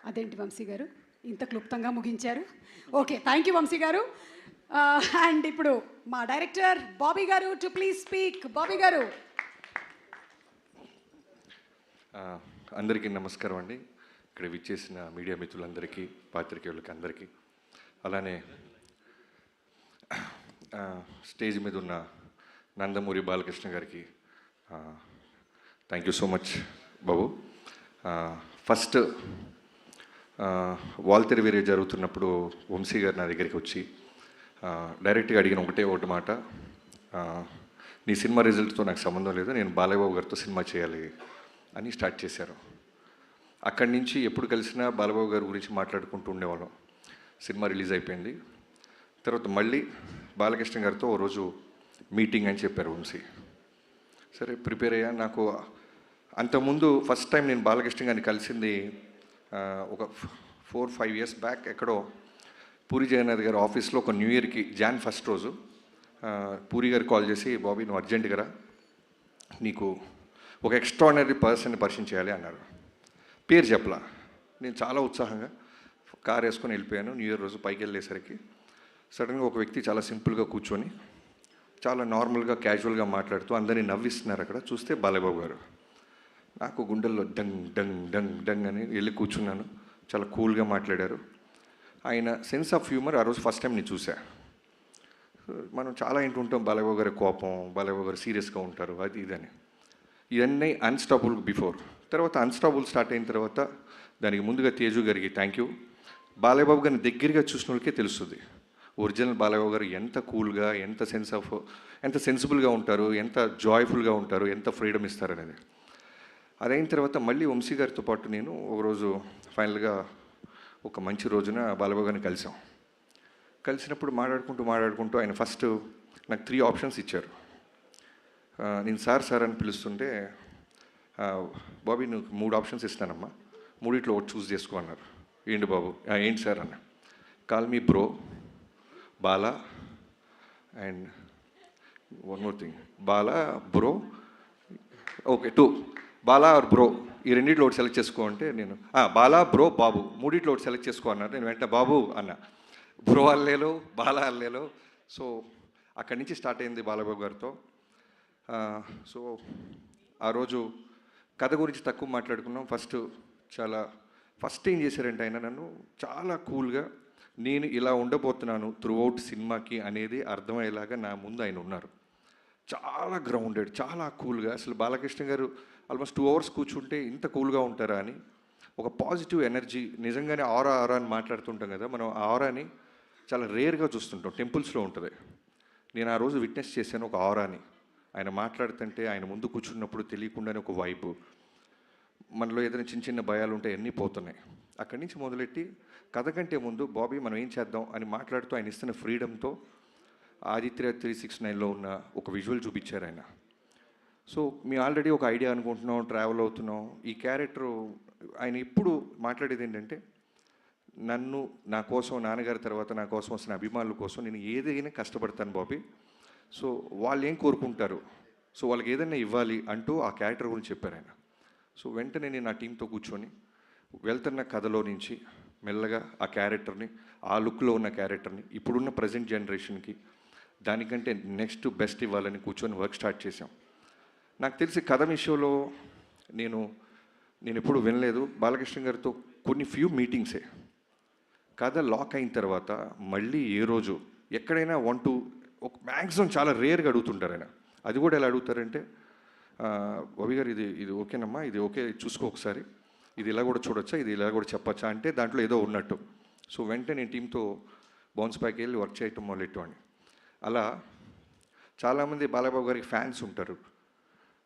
అదేంటి వంశీ గారు ఇంత క్లుప్తంగా ముగించారు? ఓకే, థ్యాంక్ యూ వంశీ గారు. అండ్ ఇప్పుడు మా డైరెక్టర్ బాబీ గారు టు ప్లీజ్ స్పీక్. బాబీ గారు. అందరికీ నమస్కారం అండి. ఇక్కడ విచ్చేసిన మీడియా మిత్రులందరికీ, పాత్రికేయులకి అందరికీ, అలానే స్టేజ్ మీద ఉన్న నందమూరి బాలకృష్ణ గారికి థ్యాంక్ యూ సో మచ్ బాబు. ఫస్ట్ వాల్తెర వేరే జరుగుతున్నప్పుడు వంశీ గారు నా దగ్గరికి వచ్చి డైరెక్ట్గా అడిగిన ఒకటి మాట, నీ సినిమా రిజల్ట్తో నాకు సంబంధం లేదు, నేను బాలయ్యబాబు గారితో సినిమా చేయాలి అని స్టార్ట్ చేశారు. అక్కడి నుంచి ఎప్పుడు కలిసినా బాలబాబు గారి గురించి మాట్లాడుకుంటూ ఉండేవాళ్ళం. సినిమా రిలీజ్ అయిపోయింది తర్వాత మళ్ళీ బాలకృష్ణ గారితో ఓ రోజు మీటింగ్ అని చెప్పారు వంశీ. సరే ప్రిపేర్ అయ్యా. నాకు అంతకుముందు ఫస్ట్ టైం నేను బాలకృష్ణ గారిని కలిసింది ఒక 4-5 years బ్యాక్ ఎక్కడో పూరి జగన్నాథ్ గారి ఆఫీస్లో ఒక న్యూ ఇయర్కి Jan 1st రోజు పూరి గారు కాల్ చేసి, బాబీ నువ్వు అర్జెంటుగా రా, నీకు ఒక ఎక్స్ట్రాడినరీ పర్సన్ని పరిచయం చేయాలి అన్నారు. పేరు చెప్పలా. నేను చాలా ఉత్సాహంగా కార్ వేసుకొని వెళ్ళిపోయాను. న్యూ ఇయర్ రోజు పైకి వెళ్ళేసరికి సడన్గా ఒక వ్యక్తి చాలా సింపుల్గా కూర్చొని చాలా నార్మల్గా క్యాజువల్గా మాట్లాడుతూ అందరినీ నవ్విస్తున్నారు. అక్కడ చూస్తే బాలయ్యబాబు గారు. నాకు గుండెల్లో డంగ్ డంగ్ డంగ్ డంగ్ అని వెళ్ళి కూర్చున్నాను. చాలా కూల్గా మాట్లాడారు. ఆయన సెన్స్ ఆఫ్ హ్యూమర్ ఆ రోజు ఫస్ట్ టైం నేను చూసా. మనం చాలా వింటుంటాం బాలయ్యబాబు గారి కోపం, బాలయ్యబాబు గారు సీరియస్గా ఉంటారు, అది ఇదని. ఇవన్నీ అన్స్టాపుల్ బిఫోర్. తర్వాత అన్స్టాపుల్ స్టార్ట్ అయిన తర్వాత దానికి ముందుగా తేజు గారికి థ్యాంక్ యూ. బాలయ్యబాబు గారిని దగ్గరగా చూసిన వాళ్ళకే తెలుస్తుంది ఒరిజినల్ బాలయ్యబాబు గారు ఎంత కూల్గా, ఎంత సెన్సిబుల్గా ఉంటారు, ఎంత జాయ్ఫుల్గా ఉంటారు, ఎంత ఫ్రీడమ్ ఇస్తారనేది. అదైన తర్వాత మళ్ళీ వంశీ గారితో పాటు నేను ఒకరోజు ఫైనల్గా ఒక మంచి రోజున బాలయ్యబాబు గారిని కలిసాం. కలిసినప్పుడు మాట్లాడుకుంటూ ఆయన ఫస్ట్ నాకు 3 ఆప్షన్స్ ఇచ్చారు. నేను సార్ అని పిలుస్తుంటే, బాబీ నువ్వు 3 ఆప్షన్స్ ఇస్తానమ్మా, 3 ఒకటి చూస్ చేసుకో అన్నారు. ఏంటి బాబు? ఏంటి సార్ అన్న. Call me bro, Bala and one more thing, Bala bro, okay 2 Bala are bro, ఈ 2 ఒకటి సెలెక్ట్ చేసుకో అంటే నేను బాలా బ్రో బాబు 3 ఒకటి సెలెక్ట్ చేసుకో అన్నారు. నేను వెంటనే బాబు అన్న. బ్రో అల్లేలో బాలా అల్లేలో. సో అక్కడి నుంచి స్టార్ట్ అయింది బాలబాబు గారితో. సో ఆ రోజు కథ గురించి తక్కువ మాట్లాడుకున్నాం. ఫస్ట్ ఏం చేశారంటే ఆయన నన్ను చాలా కూల్గా, నేను ఇలా ఉండబోతున్నాను త్రూఅవుట్ సినిమాకి అనేది అర్థమయ్యేలాగా నా ముందు ఆయన ఉన్నారు. చాలా గ్రౌండెడ్, చాలా కూల్గా. అసలు బాలకృష్ణ గారు ఆల్మోస్ట్ 2 hours కూర్చుంటే ఇంత కూల్గా ఉంటారా అని ఒక పాజిటివ్ ఎనర్జీ. నిజంగానే ఆరా అని మాట్లాడుతుంటాం కదా, మనం ఆ ఆరాని చాలా రేర్గా చూస్తుంటాం, టెంపుల్స్లో ఉంటుంది. నేను ఆ రోజు విట్నెస్ చేశాను ఒక ఆరాని. ఆయన మాట్లాడుతుంటే, ఆయన ముందు కూర్చున్నప్పుడు తెలియకుండానే ఒక వైబు. మనలో ఏదైనా చిన్న భయాలు ఉంటాయి, అన్నీ పోతున్నాయి. అక్కడి నుంచి మొదలెట్టి కథ కంటే ముందు బాబీ మనం ఏం చేద్దాం అని మాట్లాడుతూ ఆయన ఇస్తున్న ఫ్రీడమ్తో ఆదిత్య 369లో ఉన్న ఒక విజువల్ చూపించారు ఆయన. సో మేము ఆల్రెడీ ఒక ఐడియా అనుకుంటున్నాం, ట్రావెల్ అవుతున్నాం. ఈ క్యారెక్టరు ఆయన ఇప్పుడు మాట్లాడేది ఏంటంటే, నా కోసం, నాన్నగారి తర్వాత నా కోసం వస్తున్న అభిమానుల కోసం నేను ఏదైనా కష్టపడతాను బాబీ. సో వాళ్ళు ఏం కోరుకుంటారు, సో వాళ్ళకి ఏదైనా ఇవ్వాలి అంటూ ఆ క్యారెక్టర్ గురించి చెప్పారు ఆయన. సో వెంటనే నేను నా టీంతో కూర్చొని వెళ్తున్న కథలో నుంచి మెల్లగా ఆ క్యారెక్టర్ని, ఆ లుక్లో ఉన్న క్యారెక్టర్ని ఇప్పుడున్న ప్రజెంట్ జనరేషన్కి దానికంటే నెక్స్ట్ బెస్ట్ ఇవ్వాలని కూర్చొని వర్క్ స్టార్ట్ చేశాం. నాకు తెలిసి కథ విషయంలో నేను ఎప్పుడు వినలేదు. బాలకృష్ణ గారితో కొన్ని ఫ్యూ మీటింగ్సే. కథ లాక్ అయిన తర్వాత మళ్ళీ ఏ రోజు ఎక్కడైనా ఒక మ్యాక్సిమం చాలా రేర్గా అడుగుతుంటారు ఆయన. అది కూడా ఎలా అడుగుతారంటే, బాబీ గారు ఇది ఓకేనమ్మా, ఇది ఓకే చూసుకో ఒకసారి, ఇది ఇలా కూడా చూడొచ్చా, ఇది ఇలా కూడా చెప్పచ్చా అంటే దాంట్లో ఏదో ఉన్నట్టు. సో వెంటనే నేను టీంతో బౌన్స్ బ్యాక్ వెళ్ళి వర్క్ చేయటం మొదలెట్టామని. అలా చాలామంది బాలయ్యబాబు గారికి ఫ్యాన్స్ ఉంటారు,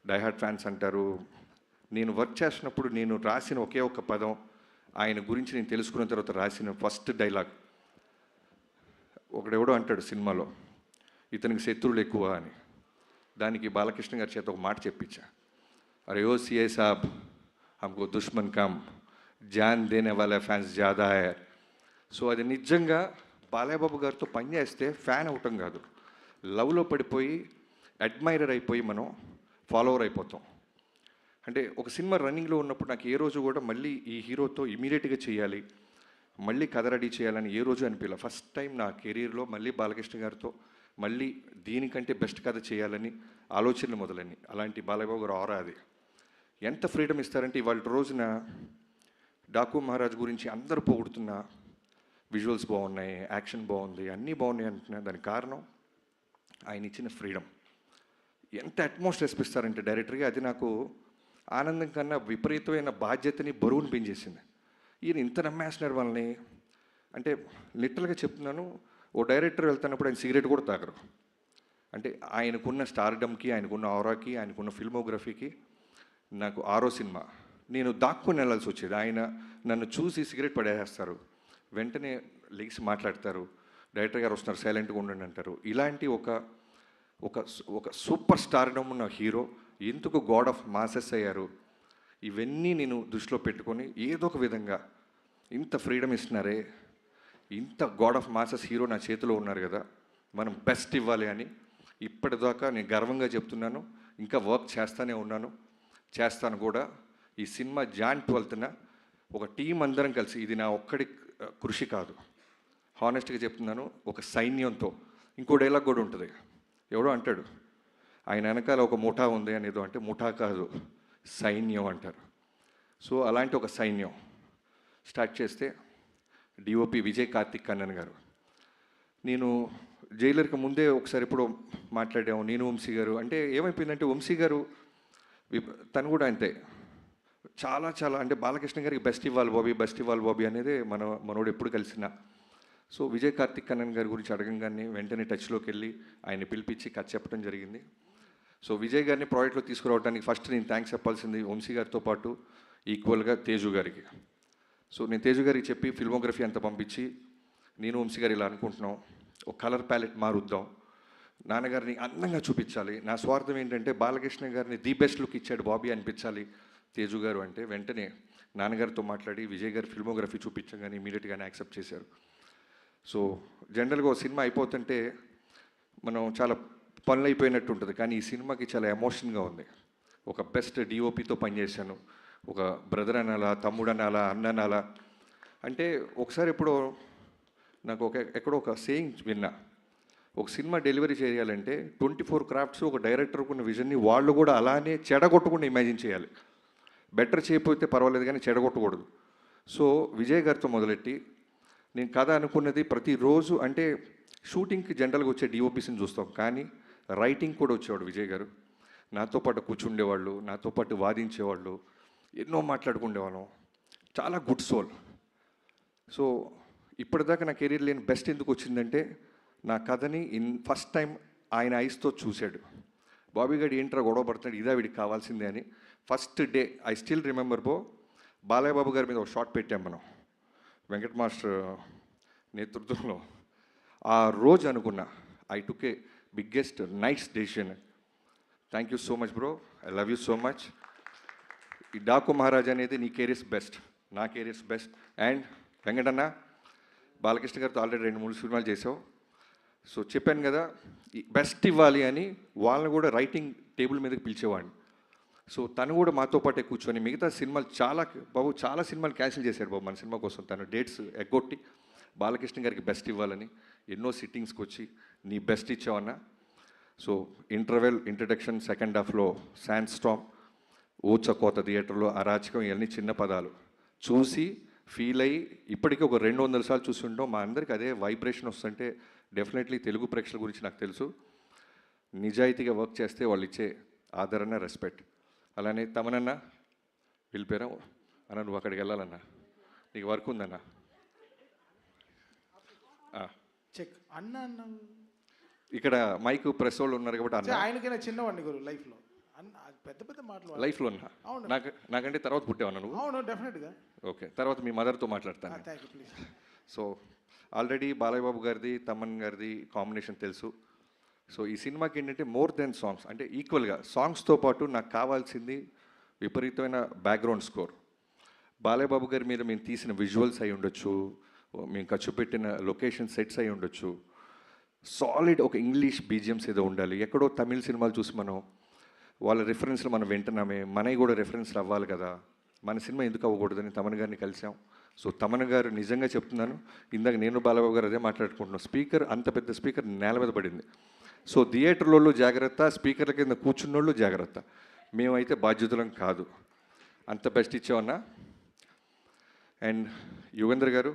డైహార్డ్ ఫ్యాన్స్ అంటారు. నేను వర్క్ చేసినప్పుడు నేను రాసిన ఒకే ఒక పదం, ఆయన గురించి నేను తెలుసుకున్న తర్వాత రాసిన ఫస్ట్ డైలాగ్, ఒకడెవడో అంటాడు సినిమాలో ఇతనికి శత్రువులు ఎక్కువ అని. దానికి బాలకృష్ణ గారి చేత ఒక మాట చెప్పించా, అరే ఓ సిఐ సాబ్ హమ్కో దుష్మన్ కమ్, జాన్ దేనే వాళ్ళ ఫ్యాన్స్ జాదా హై. సో అది నిజంగా బాలయ్యబాబు గారితో పనిచేస్తే ఫ్యాన్ అవటం కాదు, లవ్లో పడిపోయి అడ్మైరర్ అయిపోయి మనం ఫాలోవర్ అయిపోతాం. అంటే ఒక సినిమా రన్నింగ్లో ఉన్నప్పుడు నాకు ఏ రోజు కూడా మళ్ళీ ఈ హీరోతో ఇమీడియట్గా చేయాలి, మళ్ళీ కథ రెడీ చేయాలని ఏ రోజు అనిపించలే. ఫస్ట్ టైం నా కెరీర్లో మళ్ళీ బాలకృష్ణ గారితో మళ్ళీ దీనికంటే బెస్ట్ కథ చేయాలని ఆలోచనలు మొదలని. అలాంటి బాలయ్యబాబు గారు ఆరా అది. ఎంత ఫ్రీడమ్ ఇస్తారంటే ఇవాళ రోజున డాకు మహారాజ్ గురించి అందరూ పొగుడుతున్నా, విజువల్స్ బాగున్నాయి, యాక్షన్ బాగుంది, అన్నీ బాగున్నాయి అంటున్నా. దానికి కారణం ఆయన ఇచ్చిన ఫ్రీడమ్. ఎంత అట్మోస్ట్ రెస్పిస్తారంటే డైరెక్టర్గా, అది నాకు ఆనందం కన్నా విపరీతమైన బాధ్యతని బరువుని పెంచేసింది. ఈయన ఇంత నమ్మేస్తున్నారు వాళ్ళని. అంటే లిటరల్గా చెప్తున్నాను, ఓ డైరెక్టర్ వెళ్తున్నప్పుడు ఆయన సిగరెట్ కూడా తాగరు. అంటే ఆయనకున్న స్టార్డమ్కి, ఆయనకున్న ఆరాకి, ఆయనకున్న ఫిల్మోగ్రఫీకి. నాకు 6వ సినిమా నేను దాక్కుని వెళ్ళాల్సి వచ్చేది. ఆయన నన్ను చూసి సిగరెట్ పడేసేస్తారు, వెంటనే లెగిసి మాట్లాడతారు, డైరెక్టర్ గారు వస్తున్నారు సైలెంట్గా ఉండండి అంటారు. ఇలాంటి ఒక ఒక ఒక సూపర్ స్టార్డమ్ ఉన్న హీరో ఎందుకు గాడ్ ఆఫ్ మాసెస్ అయ్యారు, ఇవన్నీ నేను దృష్టిలో పెట్టుకొని ఏదో ఒక విధంగా ఇంత ఫ్రీడమ్ ఇస్తున్నారే, ఇంత గాడ్ ఆఫ్ మాసెస్ హీరో నా చేతిలో ఉన్నారు కదా, మనం బెస్ట్ ఇవ్వాలి అని ఇప్పటిదాకా నేను గర్వంగా చెప్తున్నాను. ఇంకా వర్క్ చేస్తూనే ఉన్నాను, చేస్తాను కూడా. ఈ సినిమా జాన్ 12న ఒక టీం అందరం కలిసి, ఇది నా ఒక్కడి కృషి కాదు, హానెస్ట్గా చెప్తున్నాను, ఒక సైన్యంతో. ఇంకో డైలాగ్ కూడా ఉంటుంది, ఎవడో అంటాడు ఆయన వెనకాల ఒక ముఠా ఉంది అనేదో, అంటే ముఠా కాదు సైన్యం అంటారు. సో అలాంటి ఒక సైన్యం స్టార్ట్ చేస్తే డిఓపి విజయ్ కార్తిక్ కన్నన్ గారు. నేను జైలర్కి ముందే ఒకసారి ఎప్పుడో మాట్లాడాము, నేను వంశీ గారు. అంటే ఏమైపోయిందంటే వంశీ గారు తను కూడా అంతే, చాలా చాలా అంటే బాలకృష్ణ గారికి బెస్ట్ ఇవ్వాలి బాబీ, బెస్ట్ ఇవ్వాలి బాబీ అనేది మనోడు ఎప్పుడు కలిసినా. సో విజయ్ కార్తిక్ కన్నన్ గారి గురించి అడగంగానే వెంటనే టచ్లోకి వెళ్ళి ఆయన్ని పిలిపించి కథ చెప్పడం జరిగింది. సో విజయ్ గారిని ప్రాజెక్ట్లో తీసుకురావడానికి ఫస్ట్ నేను థ్యాంక్స్ చెప్పాల్సింది వంశీ గారితో పాటు ఈక్వల్గా తేజు గారికి. సో నేను తేజు గారికి చెప్పి ఫిల్మోగ్రఫీ అంతా పంపించి, నేను వంశీ గారు ఇలా అనుకుంటున్నాం, ఒక కలర్ ప్యాలెట్ మారుద్దాం, నాన్నగారిని అందంగా చూపించాలి. నా స్వార్థం ఏంటంటే బాలకృష్ణ గారిని ది బెస్ట్ లుక్ ఇచ్చాడు బాబీ అనిపించాలి తేజు గారు అంటే. వెంటనే నాన్నగారితో మాట్లాడి విజయ్ గారి ఫిల్మోగ్రఫీ చూపించగానే ఇమీడియట్గానే యాక్సెప్ట్ చేశారు. సో జనరల్గా ఒక సినిమా అయిపోతుంటే మనం చాలా పనులు అయిపోయినట్టు ఉంటుంది, కానీ ఈ సినిమాకి చాలా ఎమోషన్గా ఉంది. ఒక బెస్ట్ డిఓపితో పనిచేశాను, ఒక బ్రదర్ అనాలా, తమ్ముడు అనాలా, అన్న అనాలా. అంటే ఒకసారి ఎప్పుడో నాకు ఎక్కడో ఒక సేయింగ్ విన్నా, ఒక సినిమా డెలివరీ చేయాలంటే 24 క్రాఫ్ట్స్ ఒక డైరెక్టర్కు ఉన్న విజన్ని వాళ్ళు కూడా అలానే చెడగొట్టకుండా ఇమాజిన్ చేయాలి. బెటర్ చేయకపోతే పర్వాలేదు కానీ చెడగొట్టకూడదు. సో విజయ్ గారితో మొదలెట్టి నేను కథ అనుకున్నది ప్రతిరోజు, అంటే షూటింగ్కి జనరల్గా వచ్చే డిఓపిస్ని చూస్తాం, కానీ రైటింగ్ కూడా వచ్చేవాడు విజయ్ గారు. నాతో పాటు కూర్చుండేవాళ్ళు, నాతో పాటు వాదించేవాళ్ళు, ఎన్నో మాట్లాడుకుండేవాళ్ళం. చాలా గుడ్ సోల్. సో ఇప్పటిదాకా నా కెరీర్ లేని బెస్ట్ ఎందుకు వచ్చిందంటే, నా కథని ఫస్ట్ టైం ఆయన ఐస్తో చూశాడు. బాబీ గారు ఏంట్రా గొడవ పడుతున్నాడు, ఇదా వీడికి కావాల్సిందే అని. First day I still remember Balayya Babu గారి మీద ఒక షాట్ పెట్టాం మనం వెంకట్ మాస్టర్ నేతృత్వంలో. ఆ రోజు అనుకున్నా I took a biggest nice decision. Thank you so much bro, I love you so much. ఈ డాకు మహారాజ్ అనేది నీ కెరీర్స్ బెస్ట్, నా careers best. And Venkatanna, Balakrishna గారితో ఆల్రెడీ 2-3 సినిమాలు చేసావు. సో చెప్పాను కదా బెస్ట్ ఇవ్వాలి అని, వాళ్ళని కూడా రైటింగ్ టేబుల్ మీదకి పిలిచేవాడిని. సో తను కూడా మాతో పాటే కూర్చొని మిగతా సినిమాలు చాలా సినిమాలు క్యాన్సిల్ చేశాడు బాబు మన సినిమా కోసం. తను డేట్స్ ఎగ్గొట్టి బాలకృష్ణ గారికి బెస్ట్ ఇవ్వాలని ఎన్నో సిట్టింగ్స్కి వచ్చి నీ బెస్ట్ ఇచ్చావన్నా. సో ఇంటర్వెల్, ఇంట్రడక్షన్, సెకండ్ హాఫ్లో శాండ్ స్టామ్, ఊచకోత థియేటర్లో అరాచకం, ఇవన్నీ చిన్న పదాలు చూసి ఫీల్ అయ్యి ఇప్పటికీ ఒక 200 సార్లు చూసి ఉంటాం. మా అందరికి అదే వైబ్రేషన్ వస్తుంటే డెఫినెట్లీ తెలుగు ప్రేక్షకుల గురించి నాకు తెలుసు. నిజాయితీగా వర్క్ చేస్తే వాళ్ళు ఇచ్చే ఆదరణ, రెస్పెక్ట్. అలానే తమనన్నా వెళ్ళిపోయారా అన్న, నువ్వు అక్కడికి వెళ్ళాలన్నా, నీకు వర్క్ ఉందన్నా. చెక్ అన్న అన్న ఇక్కడ మైక్ ప్రెస్ వాళ్ళు ఉన్నారు కాబట్టి అన్న. ఆయనకైనా చిన్నవాడిని గురు లైఫ్లో అన్న, పెద్ద పెద్ద మాటలు లైఫ్లో ఉన్నా. అవును. నాకంటే తర్వాత పుట్టావన్నా నువ్వు? అవును, డెఫినెట్గా. ఓకే, తర్వాత మీ మదర్తో మాట్లాడతాను. Thank you, please. So already Balayya Babu గారిది, తమన్ గారిది కాంబినేషన్ తెలుసు. సో ఈ సినిమాకి ఏంటంటే మోర్ దెన్ సాంగ్స్, అంటే ఈక్వల్గా సాంగ్స్తో పాటు నాకు కావాల్సింది విపరీతమైన బ్యాక్గ్రౌండ్ స్కోర్. బాలయ్య బాబు గారి మీద మేము తీసిన విజువల్స్ అయి ఉండొచ్చు, మేము ఖర్చు పెట్టిన లొకేషన్ సెట్స్ అయి ఉండొచ్చు, సాలిడ్ ఒక ఇంగ్లీష్ బీజిఎమ్స్ ఏదో ఉండాలి. ఎక్కడో తమిళ సినిమాలు చూసి మనం వాళ్ళ రిఫరెన్స్లు మనం వింటున్నామే, మనవి కూడా రిఫరెన్స్లు అవ్వాలి కదా, మన సినిమా ఎందుకు అవ్వకూడదని తమన్ గారిని కలిసాం. సో తమన్ గారు నిజంగా చెప్తున్నాను, ఇందాక నేను బాలబాబు గారు అదే మాట్లాడుకుంటున్నాం, స్పీకర్ అంత పెద్ద స్పీకర్ నేల మీద పడింది. సో థియేటర్లలో జాగ్రత్త, స్పీకర్ల కింద కూర్చున్నోళ్ళు జాగ్రత్త, మేమైతే బాధ్యతలం కాదు. అంత బెస్ట్ ఇచ్చామన్నా. అండ్ యుగేంద్ర గారు,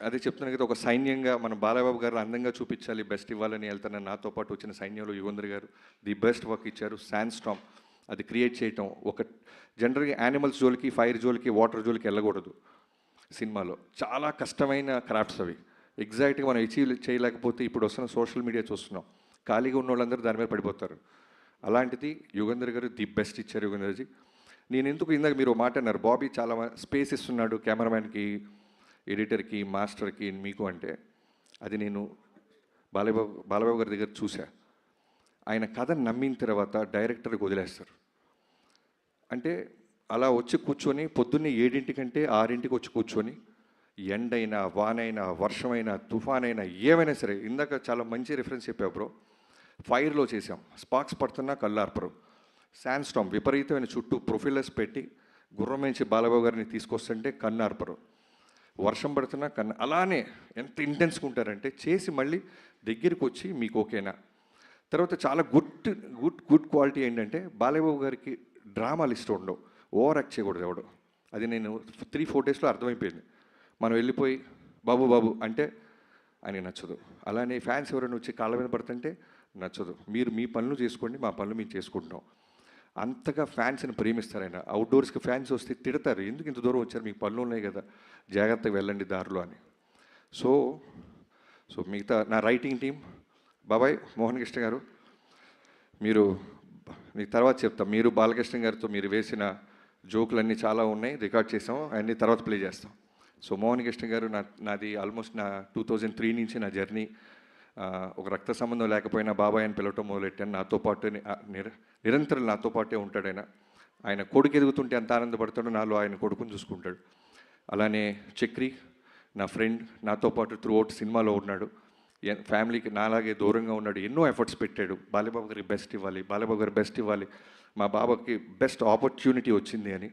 అదే చెప్తున్నాను కదా, ఒక సైన్యంగా మన బాలబాబు గారు అందంగా చూపించాలి, బెస్ట్ ఇవ్వాలని వెళ్తాను. నాతో పాటు వచ్చిన సైన్యంలో యుగేంద్ర గారు ది బెస్ట్ వర్క్ ఇచ్చారు. శాండ్ స్టామ్ అది క్రియేట్ చేయటం, ఒక జనరల్గా యానిమల్స్ జోలికి, ఫైర్ జోలికి, వాటర్ జోలికి వెళ్ళకూడదు సినిమాలో. చాలా కష్టమైన క్రాఫ్ట్స్ అవి, ఎగ్జాక్ట్గా మనం అచీవ్ చేయలేకపోతే ఇప్పుడు వస్తున్న సోషల్ మీడియా చూస్తున్నాం, ఖాళీగా ఉన్న వాళ్ళందరూ దాని మీద పడిపోతారు. అలాంటిది యుగేంద్ర గారు ది బెస్ట్ ఇచ్చారు. యుగేంద్రజీ, నేను ఎందుకు ఇందాక మీరు మాట అన్నారు, బాబీ చాలా స్పేస్ ఇస్తున్నాడు కెమెరామ్యాన్కి, ఎడిటర్కి, మాస్టర్కి, మీకు అంటే, అది నేను బాలబాబు గారి దగ్గర చూసా. ఆయన కథ నమ్మిన తర్వాత డైరెక్టర్కి వదిలేస్తారు. అంటే అలా వచ్చి కూర్చొని పొద్దున్నే 7 6 వచ్చి కూర్చొని, ఎండైనా, వానైనా, వర్షమైనా, తుఫానైనా, ఏమైనా సరే, ఇందాక చాలా మంచి రిఫరెన్స్ చెప్పావు బ్రో, ఫైర్లో చేసాం, స్పార్క్స్ పడుతున్నా కళ్ళార్పరు, శాండ్ స్టామ్ విపరీతమైన చుట్టూ ప్రొఫైలర్స్ పెట్టి గుర్రం నుంచి బాలబాబు గారిని తీసుకొస్తుంటే కన్నార్పరు, వర్షం పడుతున్నా కన్ను, అలానే ఎంత ఇంటెన్స్గా ఉంటారంటే చేసి మళ్ళీ దగ్గరికి వచ్చి మీకు ఓకేనా. తర్వాత చాలా గుడ్ క్వాలిటీ ఏంటంటే బాలబాబు గారికి డ్రామాలు ఇష్టం ఉండవు, ఓవర్ యాక్ట్ చేయకూడదు ఎవడు. అది నేను 3-4 డేస్లో అర్థమైపోయింది. మనం వెళ్ళిపోయి బాబు బాబు అంటే ఆయనకి నచ్చదు. అలానే ఫ్యాన్స్ ఎవరైనా వచ్చి కాళ్ళ మీద పడుతుంటే నచ్చదు. మీరు మీ పనులు చేసుకోండి, మా పనులు మేము చేసుకుంటున్నాం. అంతగా ఫ్యాన్స్ని ప్రేమిస్తారు ఆయన. అవుట్డోర్స్కి ఫ్యాన్స్ వస్తే తిడతారు, ఎందుకు ఇంత దూరం వచ్చారు, మీకు పనులు ఉన్నాయి కదా, జాగ్రత్తగా వెళ్ళండి దారిలో అని. సో మిగతా నా రైటింగ్ టీం, బాబాయ్ మోహన్ కృష్ణ గారు, మీరు మీకు తర్వాత చెప్తాం, మీరు బాలకృష్ణ గారితో మీరు వేసిన జోకులన్నీ చాలా ఉన్నాయి, రికార్డ్ చేసాం, అన్నీ తర్వాత ప్లే చేస్తాం. సో మోహన్ కృష్ణ గారు, నాది ఆల్మోస్ట్ నా 2003 నుంచి నా జర్నీ, ఒక రక్త సంబంధం లేకపోయినా బాబాయ్ అని పిలవటం మొదలెట్టాను. నాతో పాటు నిరంతరం నాతో పాటే ఉంటాడు ఆయన. ఆయన కొడుకు ఎదుగుతుంటే ఎంత ఆనందపడతాడో నాలో ఆయన కొడుకుని చూసుకుంటాడు. అలానే చక్రి నా ఫ్రెండ్, నాతో పాటు త్రూఅవుట్ సినిమాలో ఉన్నాడు, ఫ్యామిలీకి నాలాగే దూరంగా ఉన్నాడు, ఎన్నో ఎఫర్ట్స్ పెట్టాడు. బాలబాబు గారికి బెస్ట్ ఇవ్వాలి, బాలబాబు గారు బెస్ట్ ఇవ్వాలి, మా బాబాకి బెస్ట్ ఆపర్చునిటీ వచ్చింది అని.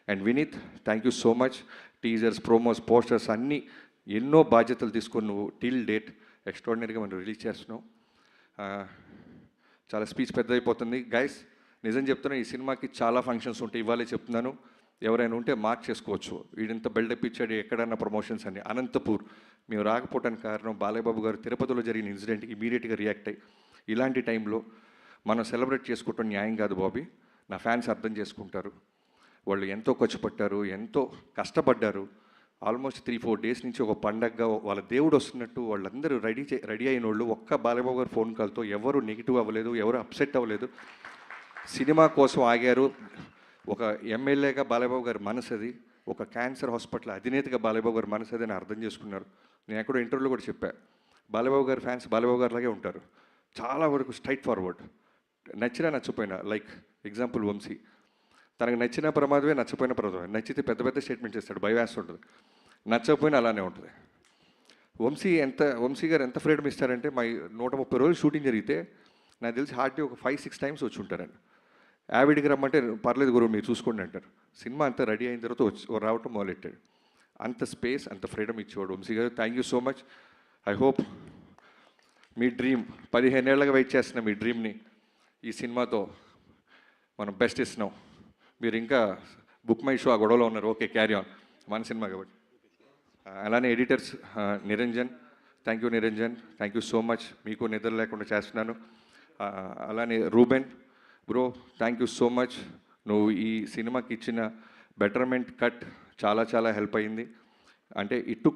And Vineeth, thank you so much. Teasers, promos, posters అన్నీ ఎన్నో బాధ్యతలు తీసుకొని నువ్వు టిల్ డేట్ ఎక్స్ట్రాడినరీగా మనం రిలీజ్ చేస్తున్నావు. చాలా స్పీచ్ పెద్దదైపోతుంది గైస్, నిజం చెప్తున్నా, ఈ సినిమాకి చాలా ఫంక్షన్స్ ఉంటాయి. ఇవాళే చెప్తున్నాను, ఎవరైనా ఉంటే మార్క్ చేసుకోవచ్చు, వీడింత బిల్డప్ ఇచ్చాడు ఎక్కడన్నా ప్రమోషన్స్ అని. అనంతపూర్ మేము రాకపోవడానికి కారణం బాలయ్యబాబు గారు తిరుపతిలో జరిగిన ఇన్సిడెంట్కి ఇమీడియట్గా రియాక్ట్ అయ్యి, ఇలాంటి టైంలో మనం సెలబ్రేట్ చేసుకోవటం న్యాయం కాదు బాబీ, నా ఫ్యాన్స్ అర్థం చేసుకుంటారు, వాళ్ళు ఎంతో ఖర్చు పట్టారు, ఎంతో కష్టపడ్డారు. ఆల్మోస్ట్ 3-4 డేస్ నుంచి ఒక పండగగా వాళ్ళ దేవుడు వస్తున్నట్టు వాళ్ళందరూ రెడీ అయిన వాళ్ళు, ఒక్క బాలయ్యబాబు గారు ఫోన్ కాల్తో ఎవరు నెగిటివ్ అవ్వలేదు, ఎవరు అప్సెట్ అవ్వలేదు, సినిమా కోసం ఆగారు. ఒక ఎమ్మెల్యేగా బాలయ్యబాబు గారి మనసు అది, ఒక క్యాన్సర్ హాస్పిటల్ అధినేతగా బాలయ్యబాబు గారి మనసు అది అని అర్థం చేసుకున్నారు. నేను ఎక్కడో ఇంటర్వ్యూలో కూడా చెప్పా, బాలయ్యబాబు గారి ఫ్యాన్స్ బాలయ్యబాబు గారిలాగే ఉంటారు, చాలా వరకు స్ట్రైట్ ఫార్వర్డ్, నచ్చినా నచ్చపోయినా. లైక్ ఎగ్జాంపుల్ వంశీ, తనకు నచ్చిన ప్రమాదమే, నచ్చపోయిన ప్రమాదమే. నచ్చితే పెద్ద పెద్ద స్టేట్మెంట్ చేస్తాడు, భయవేస్తుంటుంది, నచ్చకపోయినా అలానే ఉంటుంది. వంశీ గారు ఎంత ఫ్రీడమ్ ఇస్తారంటే, మా 130 రోజులు షూటింగ్ జరిగితే నాకు తెలిసి హార్డ్లీ ఒక 5-6 టైమ్స్ వచ్చి ఉంటారండి. యావిడికి రమ్మంటే పర్లేదు గురువు మీరు చూసుకోండి అంటారు. సినిమా అంతా రెడీ అయిన తర్వాత వచ్చి రావటం మొదలెట్టాడు. అంత స్పేస్, అంత ఫ్రీడమ్ ఇచ్చేవాడు వంశీ గారు. Thank you so much. I hope మీ డ్రీమ్ 15 ఏళ్ళగా వెయిట్ చేస్తున్న మీ డ్రీమ్ని ఈ సినిమాతో మనం బెస్ట్ ఇస్తున్నాం. మీరు ఇంకా బుక్ మై షో ఆ గొడవలో ఉన్నారు, ఓకే క్యారీ ఆన్, మన సినిమా కాబట్టి. అలానే editors Niranjan, thank you Niranjan, thank you so much, మీకు నిద్ర లేకుండా చేస్తున్నాను. అలానే Reuben bro, thank you so much, నువ్వు ఈ సినిమాకి ఇచ్చిన బెటర్మెంట్ కట్ చాలా చాలా హెల్ప్ అయింది. అంటే ఇటు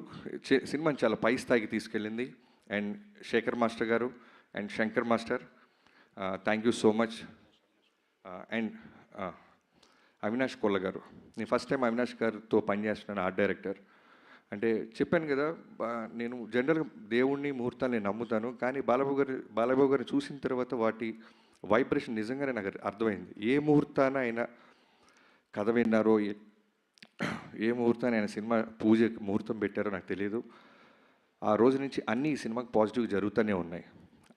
సినిమాని చాలా పై స్థాయికి తీసుకెళ్ళింది. అండ్ శేఖర్ మాస్టర్ గారు and Shankar master, thank you so much. And Avinash Kolla గారు, నేను ఫస్ట్ టైం అవినాష్ గారితో పనిచేస్తున్నాను, ఆర్ట్ డైరెక్టర్. అంటే చెప్పాను కదా, నేను జనరల్గా దేవుణ్ణి, ముహూర్తాన్ని నమ్ముతాను, కానీ బాలబాబు గారిని చూసిన తర్వాత వాటి వైబ్రేషన్ నిజంగానే నాకు అర్థమైంది. ఏ ముహూర్తాన ఆయన కథ విన్నారో, ఏ ముహూర్తాన్ని ఆయన సినిమా పూజకి ముహూర్తం పెట్టారో నాకు తెలియదు. ఆ రోజు నుంచి అన్నీ ఈ సినిమాకి పాజిటివ్ జరుగుతూనే ఉన్నాయి.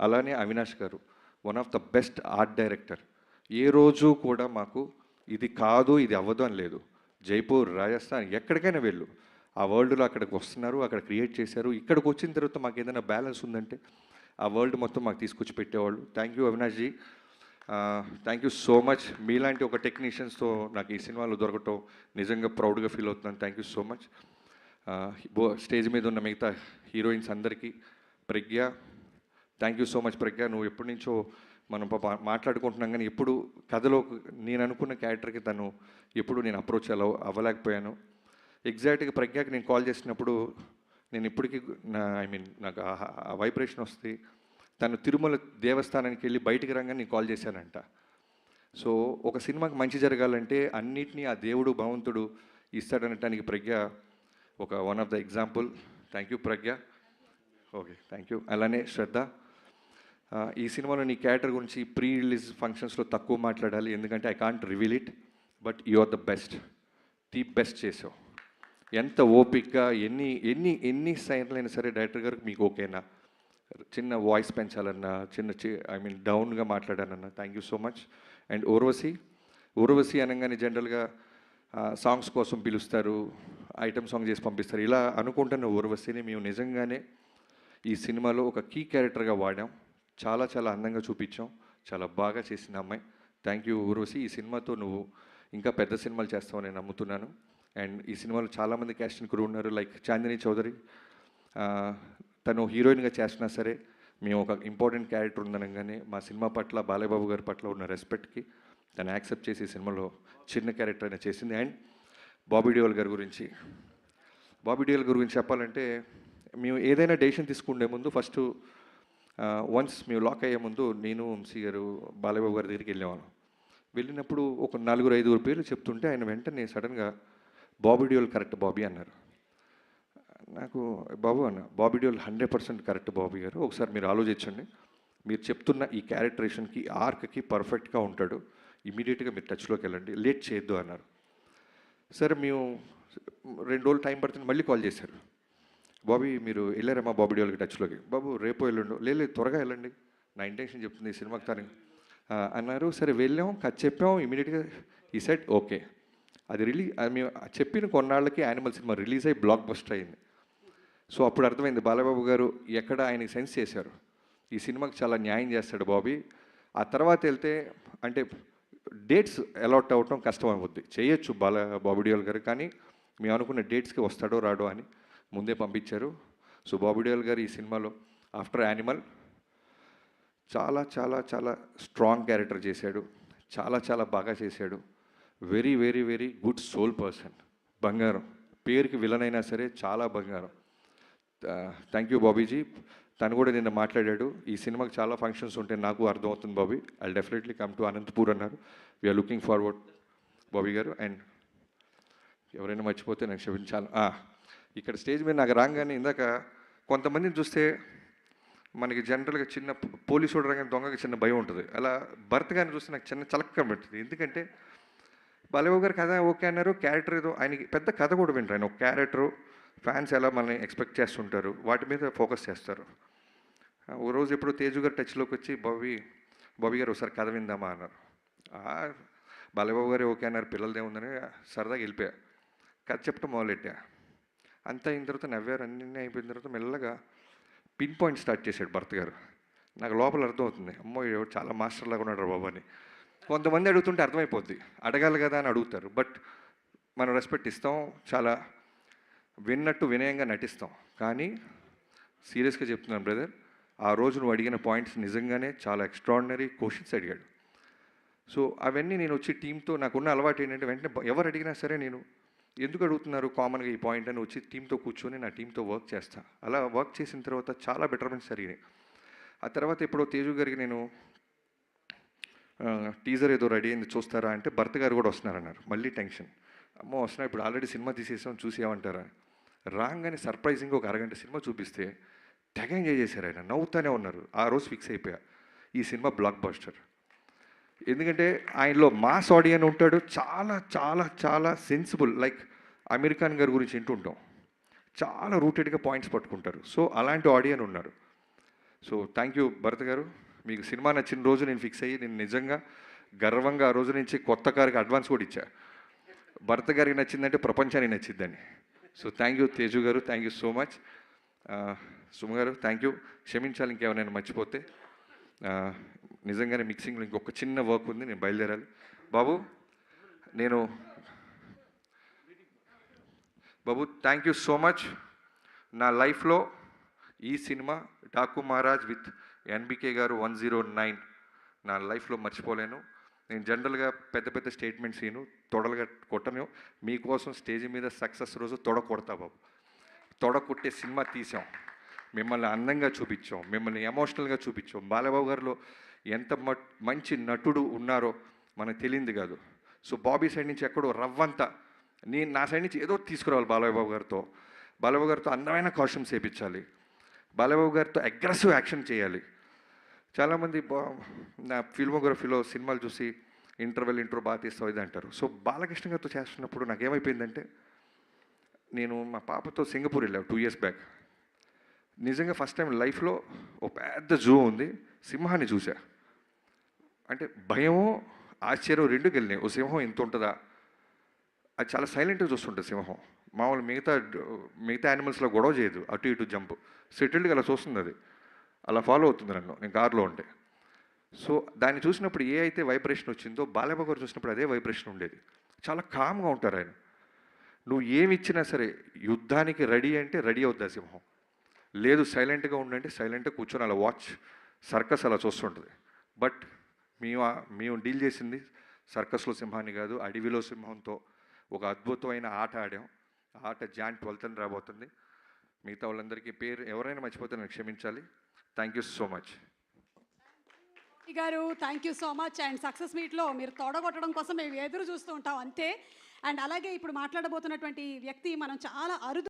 అలానే అవినాష్ గారు, one of the best art director ఏ రోజు కూడా మాకు ఇది కాదు ఇది అవ్వదు అని లేదు. జైపూర్, రాజస్థాన్ ఎక్కడికైనా వెళ్ళు, ఆ వరల్డ్లో అక్కడికి వస్తున్నారు, అక్కడ క్రియేట్ చేశారు. ఇక్కడికి వచ్చిన తర్వాత మాకు ఏదైనా బ్యాలెన్స్ ఉందంటే ఆ వరల్డ్ మొత్తం మాకు తీసుకొచ్చి పెట్టేవాళ్ళు. Thank you Avinash ji, thank you so much. మీలాంటి ఒక టెక్నీషియన్స్తో నాకు ఈ సినిమాలో దొరకటం నిజంగా ప్రౌడ్గా ఫీల్ అవుతున్నాను. Thank you so much. Stage మీద ఉన్న మిగతా హీరోయిన్స్ అందరికీ, ప్రజ్ఞ, థ్యాంక్ యూ సో మచ్ ప్రజ్ఞ. నువ్వు ఎప్పటి నుంచో మనం మాట్లాడుకుంటున్నాం, కానీ ఎప్పుడు కథలో నేను అనుకున్న క్యారెక్టర్కి తను ఎప్పుడు నేను అప్రోచ్ అవ్వలేకపోయాను. ఎగ్జాక్ట్గా ప్రజ్ఞకి నేను కాల్ చేసినప్పుడు నేను ఇప్పటికీ నాకు ఆ వైబ్రేషన్ వస్తే తను తిరుమల దేవస్థానానికి వెళ్ళి బయటికి రాగానే నేను కాల్ చేశానంట. సో ఒక సినిమాకి మంచి జరగాలంటే అన్నిటినీ ఆ దేవుడు భగవంతుడు ఇస్తాడనటానికి ప్రజ్ఞ ఒక one of the example. Thank you Pragna. Okay, thank you. అలానే శ్రద్ధ, ఈ సినిమాలో నీ క్యారెక్టర్ గురించి ప్రీ రిలీజ్ ఫంక్షన్స్లో తక్కువ మాట్లాడాలి, ఎందుకంటే I can't reveal it, but you are the best, the best చేసావు. ఎంత ఓపిక్గా ఎన్ని ఎన్ని ఎన్ని సైన్లైనా సరే డైరెక్టర్ గారికి మీకు ఓకేనా, చిన్న వాయిస్ పెంచాలన్నా, డౌన్గా మాట్లాడానన్నా, thank you so much. And Urvashi అనగానే జనరల్గా సాంగ్స్ కోసం పిలుస్తారు, ఐటమ్ సాంగ్ చేసి పంపిస్తారు, ఇలా అనుకుంటున్న ఊర్వశిని మేము నిజంగానే ఈ సినిమాలో ఒక కీ క్యారెక్టర్గా వాడాం. చాలా చాలా అందంగా చూపించాం, చాలా బాగా చేసిన అమ్మాయి. Thank you Urvashi. ఈ సినిమాతో నువ్వు ఇంకా పెద్ద సినిమాలు చేస్తావని నేను నమ్ముతున్నాను. అండ్ ఈ సినిమాలో చాలామంది క్యాస్టింగ్ క్రూ ఉన్నారు, లైక్ చాందిని చౌదరి, తను హీరోయిన్గా చేసినా సరే మేము ఒక ఇంపార్టెంట్ క్యారెక్టర్ ఉందనగానే మా సినిమా పట్ల, బాలయ్యబాబు గారి పట్ల ఉన్న రెస్పెక్ట్కి తను యాక్సెప్ట్ చేసి ఈ సినిమాలో చిన్న క్యారెక్టర్ అయినా చేసింది. అండ్ బాబీ డియోల్ గారి గురించి చెప్పాలంటే, మేము ఏదైనా డెసిషన్ తీసుకునే ముందు ఫస్ట్ వన్స్ మేము లాక్ అయ్యే ముందు నేను, వంశీ గారు, బాలయ్యబాబు గారి దగ్గరికి వెళ్ళినప్పుడు ఒక 4-5 పేర్లు చెప్తుంటే ఆయన వెంటనే సడన్గా బాబీ డియోల్ కరెక్ట్ బాబీ అన్నారు. నాకు బాబు అన్న, బాబీ డియోల్ 100% కరెక్ట్ బాబీ గారు, ఒకసారి మీరు ఆలోచించండి, మీరు చెప్తున్న ఈ క్యారెక్టరేషన్కి, ఆర్క్కి పర్ఫెక్ట్గా ఉంటాడు, ఇమీడియట్గా మీరు టచ్లోకి వెళ్ళండి, లేట్ చేయొద్దు అన్నారు. సరే మేము 2 రోజులు టైం పడుతుంది, మళ్ళీ కాల్ చేశారు, బాబీ మీరు వెళ్ళారమ్మా బాబీ డియోల్కి టచ్లోకి. బాబు రేపు వెళ్ళండు, లేదు త్వరగా వెళ్ళండి, నా ఇంటెన్షన్ చెప్తుంది ఈ సినిమాకి తను అన్నారు. సరే వెళ్ళాం, కథ చెప్పాం, ఇమీడియట్గా ఈ సెట్ ఓకే. అది మేము చెప్పిన కొన్నాళ్ళకి యానిమల్ సినిమా రిలీజ్ అయ్యి బ్లాక్ బస్టర్ అయింది. సో అప్పుడు అర్థమైంది బాలయ్యబాబు గారు ఎక్కడ ఆయనకి సెన్స్ చేశారు, ఈ సినిమాకి చాలా న్యాయం చేస్తాడు బాబీ. ఆ తర్వాత వెళ్తే అంటే డేట్స్ అలాట్ అవ్వటం కష్టం అవుద్ది, చేయొచ్చు బాబీ డియోల్ గారు, కానీ మేము అనుకున్న డేట్స్కి వస్తాడో రాడో అని ముందే పంపించారు. సో బాబీ డియోల్ గారు ఈ సినిమాలో ఆఫ్టర్ యానిమల్ చాలా చాలా చాలా స్ట్రాంగ్ క్యారెక్టర్ చేశాడు, చాలా చాలా బాగా చేశాడు. Very very very good soul person, బంగారం, పేరుకి విలన్ అయినా సరే చాలా బంగారం. థ్యాంక్ యూ బాబీజీ. తను కూడా నిన్న మాట్లాడాడు, ఈ సినిమాకి చాలా ఫంక్షన్స్ ఉంటే నాకు అర్థమవుతుంది Bobby, I definitely come to Anantapur అన్నారు. వీఆర్ లుకింగ్ ఫార్వర్డ్ బాబీ గారు. అండ్ ఎవరైనా మర్చిపోతే నాకు క్షమించాలి. ఇక్కడ స్టేజ్ మీద నాకు రాగానే ఇందాక కొంతమందిని చూస్తే మనకి జనరల్గా చిన్న పోలీసు చూడగానే దొంగకి చిన్న భయం ఉంటుంది, అలా భర్త గారిని చూస్తే నాకు చిన్న చలక్క పెడుతుంది. ఎందుకంటే బాలయ్యబాబు గారు కథ ఓకే అన్నారు, క్యారెక్టర్ ఏదో ఆయనకి పెద్ద కథ కూడా వింటారు, ఆయన ఒక క్యారెక్టరు, ఫ్యాన్స్ ఎలా మనల్ని ఎక్స్పెక్ట్ చేస్తుంటారు వాటి మీద ఫోకస్ చేస్తారు. ఓ రోజు ఎప్పుడు తేజు గారు టచ్లోకి వచ్చి బాబీ గారు ఒకసారి కథ విందామా అన్నారు. బాలయ్యబాబు గారు ఓకే అన్నారు, పిల్లలదే ఉందని సరదాగా వెళ్ళిపోయా, కథ చెప్పడం మొదలెట్టా. అంతా అయిన తర్వాత నవ్వారు, అన్నీ అయిపోయిన తర్వాత మెల్లగా పిన్ పాయింట్ స్టార్ట్ చేశాడు భర్త గారు. నాకు లోపల అర్థమవుతుంది, అమ్మో ఎవరు చాలా మాస్టర్ లాగా ఉన్నాడు బాబు అని. కొంతమంది అడుగుతుంటే అర్థమైపోద్ది, అడగాలి కదా అని అడుగుతారు, బట్ మనం రెస్పెక్ట్ ఇస్తాం, చాలా విన్నట్టు వినయంగా నటిస్తాం. కానీ సీరియస్గా చెప్తున్నాను బ్రదర్, ఆ రోజు నువ్వు అడిగిన పాయింట్స్ నిజంగానే చాలా ఎక్స్ట్రాడినరీ క్వశ్చన్స్ అడిగాడు. సో అవన్నీ నేను వచ్చి టీంతో, నాకున్న అలవాటు ఏంటంటే వెంటనే ఎవరు అడిగినా సరే నేను ఎందుకు అడుగుతున్నారు కామన్గా ఈ పాయింట్ అని వచ్చి టీంతో కూర్చొని నా టీంతో వర్క్ చేస్తాను. అలా వర్క్ చేసిన తర్వాత చాలా బెటర్మెంట్స్ జరిగినాయి. ఆ తర్వాత ఎప్పుడో తేజు గారికి నేను టీజర్ ఏదో రెడీ అయింది చూస్తారా అంటే భర్త గారు కూడా వస్తున్నారన్నారు. మళ్ళీ టెన్షన్, అమ్మో వస్తున్నా, ఇప్పుడు ఆల్రెడీ సినిమా తీసేసాం చూసేయమంటారా. రాగానే సర్ప్రైజింగ్గా ఒక అరగంట సినిమా చూపిస్తే తెగ ఎంజాయ్ చేశారు, ఆయన నవ్వుతూనే ఉన్నారు. ఆ రోజు ఫిక్స్ అయిపోయా, ఈ సినిమా బ్లాక్ బస్టర్. ఎందుకంటే ఆయనలో మాస్ ఆడియన్ ఉంటాడు, చాలా చాలా చాలా సెన్సిబుల్, లైక్ అమీర్ ఖాన్ గారి గురించి వింటుంటాం, చాలా రూటెడ్గా పాయింట్స్ పట్టుకుంటారు. సో అలాంటి ఆడియన్ ఉన్నారు. సో థ్యాంక్ యూ భరత్ గారు, మీకు సినిమా నచ్చిన రోజు నేను ఫిక్స్ అయ్యి నేను నిజంగా గర్వంగా ఆ రోజు నుంచి కొత్త కారుకి అడ్వాన్స్ కూడా ఇచ్చా. భర్త గారికి నచ్చిందంటే ప్రపంచానికి నచ్చిందని. సో థ్యాంక్ యూ తేజు గారు, thank you so much. Suma గారు థ్యాంక్ యూ, క్షమించాలి ఇంకేమైనా మర్చిపోతే. నిజంగానే మిక్సింగ్లో ఇంకొక చిన్న వర్క్ ఉంది, నేను బయలుదేరాలి. బాబు థ్యాంక్ యూ సో మచ్. నా లైఫ్లో ఈ cinema Daaku Maharaj with NBK గారు 109 నా లైఫ్లో మర్చిపోలేను. నేను జనరల్గా పెద్ద పెద్ద స్టేట్మెంట్స్ ఈను, తొడలుగా కొట్టను. మీకోసం స్టేజ్ మీద సక్సెస్ రోజు తొడ కొడతా బాబు. తొడ కొట్టే సినిమా తీసాం, మిమ్మల్ని అందంగా చూపించాం, మిమ్మల్ని ఎమోషనల్గా చూపించాం. బాలబాబు గారిలో ఎంత మంచి నటుడు ఉన్నారో మనకు తెలియంది కాదు. సో బాబీ సైడ్ నుంచి ఎక్కడో రవ్వంతా నేను నా సైడ్ నుంచి ఏదో తీసుకురావాలి. బాలబాబు గారితో అందమైన కాస్ట్యూమ్స్ వేయించాలి, బాలబాబు గారితో అగ్రెసివ్ యాక్షన్ చేయాలి. చాలామంది నా ఫిల్మోగ్రఫీలో సినిమాలు చూసి ఇంట్రో బాగా తీస్తావు ఇది అంటారు. సో బాలకృష్ణ గారితో చేస్తున్నప్పుడు నాకేమైపోయిందంటే, నేను మా పాపతో సింగపూర్ వెళ్ళాను 2 years బ్యాక్. నిజంగా ఫస్ట్ టైం లైఫ్లో ఒక పెద్ద జూ ఉంది, సింహాన్ని చూసా. అంటే భయము ఆశ్చర్యం రెండు వెళ్ళినాయి. ఓ సింహం ఇంత ఉంటుందా, అది చాలా సైలెంట్గా చూస్తుంటుంది సింహం. మామూలు మిగతా యానిమల్స్లో గొడవ చేయదు, అటు ఇటు జంప్, సెటిల్డ్గా అలా చూస్తుంది. అది అలా ఫాలో అవుతుంది నన్ను, నేను కార్లో ఉంటే. సో దాన్ని చూసినప్పుడు ఏ అయితే వైబ్రేషన్ వచ్చిందో బాలయ్య గారు చూసినప్పుడు అదే వైబ్రేషన్ ఉండేది. చాలా కామ్గా ఉంటారు ఆయన. నువ్వు ఏమి ఇచ్చినా సరే యుద్ధానికి రెడీ అంటే రెడీ అవుద్ది సింహం. లేదు సైలెంట్గా ఉండంటే సైలెంట్గా కూర్చొని అలా వాచ్ సర్కస్ అలా చూస్తుంటుంది. బట్ మేము డీల్ చేసింది సర్కస్లో సింహాన్ని కాదు, అడవిలో సింహంతో ఒక అద్భుతమైన ఆట ఆడాం. ఆ ఆట Jan 12th రాబోతుంది. మిగతా వాళ్ళందరికీ పేరు ఎవరైనా మర్చిపోతే నాకు క్షమించాలి. థ్యాంక్ యూ సో మచ్ గారు. Thank you so much. And success మీట్లో మీరు తోడగొట్టడం కోసం మేము ఎదురు చూస్తూ ఉంటాం అంతే. అండ్ అలాగే ఇప్పుడు మాట్లాడబోతున్నటువంటి వ్యక్తి మనం చాలా అరుదు